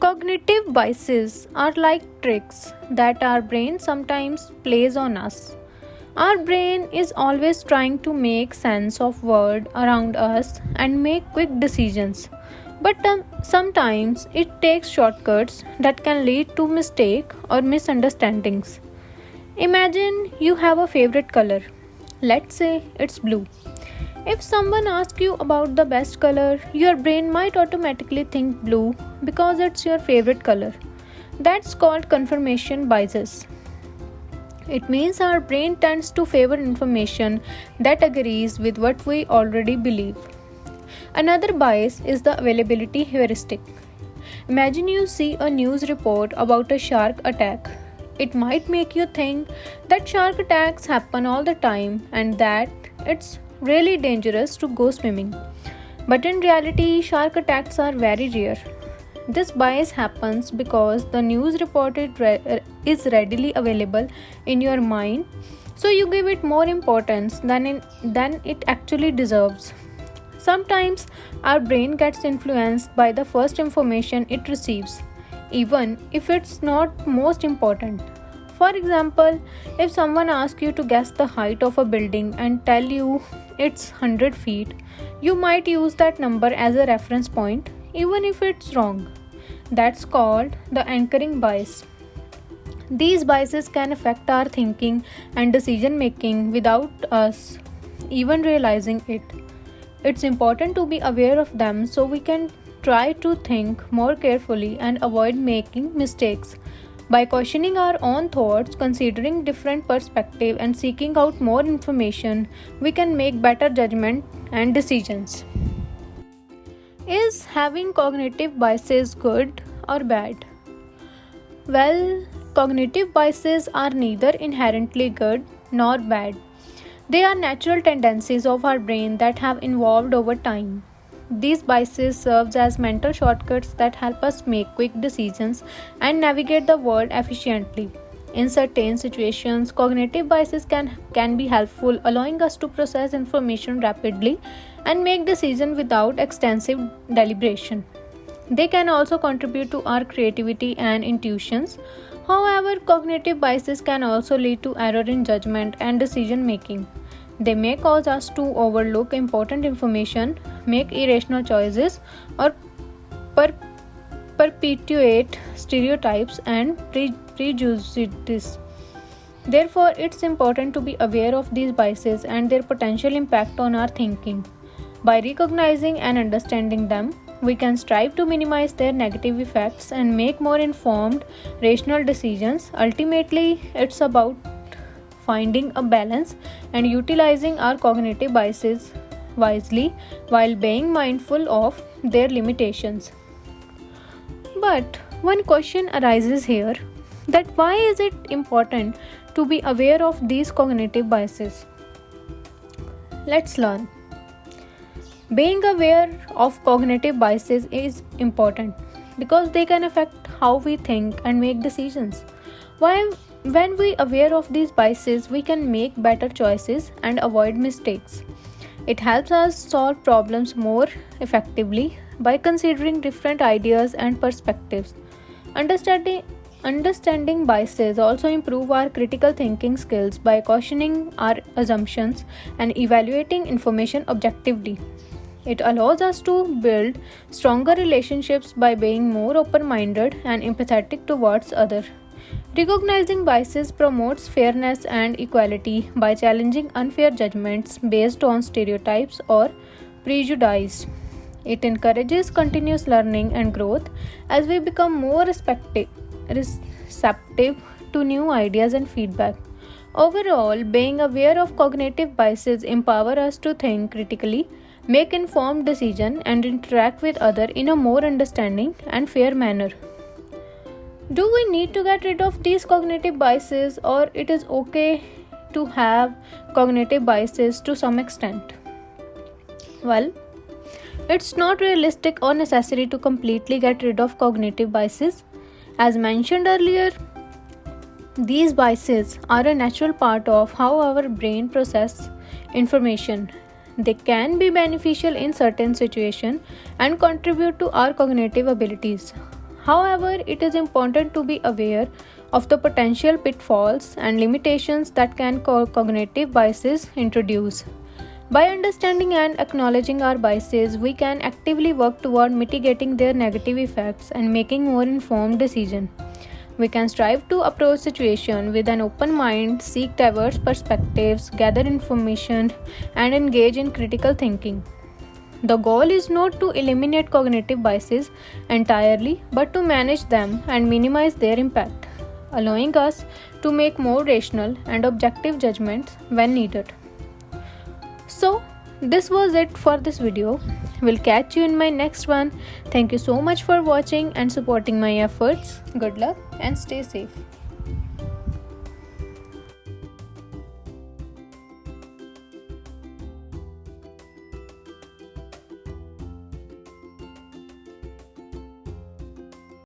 Cognitive biases are like tricks that our brain sometimes plays on us. Our brain is always trying to make sense of world around us and make quick decisions. But sometimes it takes shortcuts that can lead to mistake or misunderstandings. Imagine you have a favorite color. Let's say it's blue. If someone asks you about the best color, your brain might automatically think blue because it's your favorite color. That's called confirmation bias. It means our brain tends to favor information that agrees with what we already believe. Another bias is the availability heuristic. Imagine you see a news report about a shark attack. It might make you think that shark attacks happen all the time and that it's really dangerous to go swimming. But in reality, shark attacks are very rare. This bias happens because the news reported is readily available in your mind, so you give it more importance than it actually deserves. Sometimes our brain gets influenced by the first information it receives, even if it's not most important. For example, if someone asks you to guess the height of a building and tell you it's 100 feet, you might use that number as a reference point, even if it's wrong. That's called the anchoring bias. These biases can affect our thinking and decision making without us even realizing it. It's important to be aware of them so we can try to think more carefully and avoid making mistakes. By questioning our own thoughts, considering different perspectives, and seeking out more information, we can make better judgment and decisions. Is having cognitive biases good or bad? Well, cognitive biases are neither inherently good nor bad. They are natural tendencies of our brain that have evolved over time. These biases serve as mental shortcuts that help us make quick decisions and navigate the world efficiently. In certain situations, cognitive biases can be helpful, allowing us to process information rapidly and make decisions without extensive deliberation. They can also contribute to our creativity and intuitions. However, cognitive biases can also lead to error in judgment and decision making. They may cause us to overlook important information, make irrational choices, or perpetuate stereotypes and prejudices. Therefore, it's important to be aware of these biases and their potential impact on our thinking. By recognizing and understanding them, we can strive to minimize their negative effects and make more informed, rational decisions. Ultimately, it's about finding a balance and utilizing our cognitive biases wisely while being mindful of their limitations. But one question arises here, that why is it important to be aware of these cognitive biases? Let's learn. Being aware of cognitive biases is important because they can affect how we think and make decisions. When we are aware of these biases, we can make better choices and avoid mistakes. It helps us solve problems more effectively by considering different ideas and perspectives. Understanding biases also improve our critical thinking skills by questioning our assumptions and evaluating information objectively. It allows us to build stronger relationships by being more open-minded and empathetic towards others. Recognizing biases promotes fairness and equality by challenging unfair judgments based on stereotypes or prejudice. It encourages continuous learning and growth as we become more receptive to new ideas and feedback. Overall, being aware of cognitive biases empower us to think critically, make informed decisions, and interact with others in a more understanding and fair manner. Do we need to get rid of these cognitive biases, or it is okay to have cognitive biases to some extent? Well, it's not realistic or necessary to completely get rid of cognitive biases. As mentioned earlier, these biases are a natural part of how our brain processes information. They can be beneficial in certain situations and contribute to our cognitive abilities. However, it is important to be aware of the potential pitfalls and limitations that can cognitive biases introduce. By understanding and acknowledging our biases, we can actively work toward mitigating their negative effects and making more informed decisions. We can strive to approach situations with an open mind, seek diverse perspectives, gather information, and engage in critical thinking. The goal is not to eliminate cognitive biases entirely, but to manage them and minimize their impact, allowing us to make more rational and objective judgments when needed. So, this was it for this video. We'll catch you in my next one. Thank you so much for watching and supporting my efforts. Good luck and stay safe.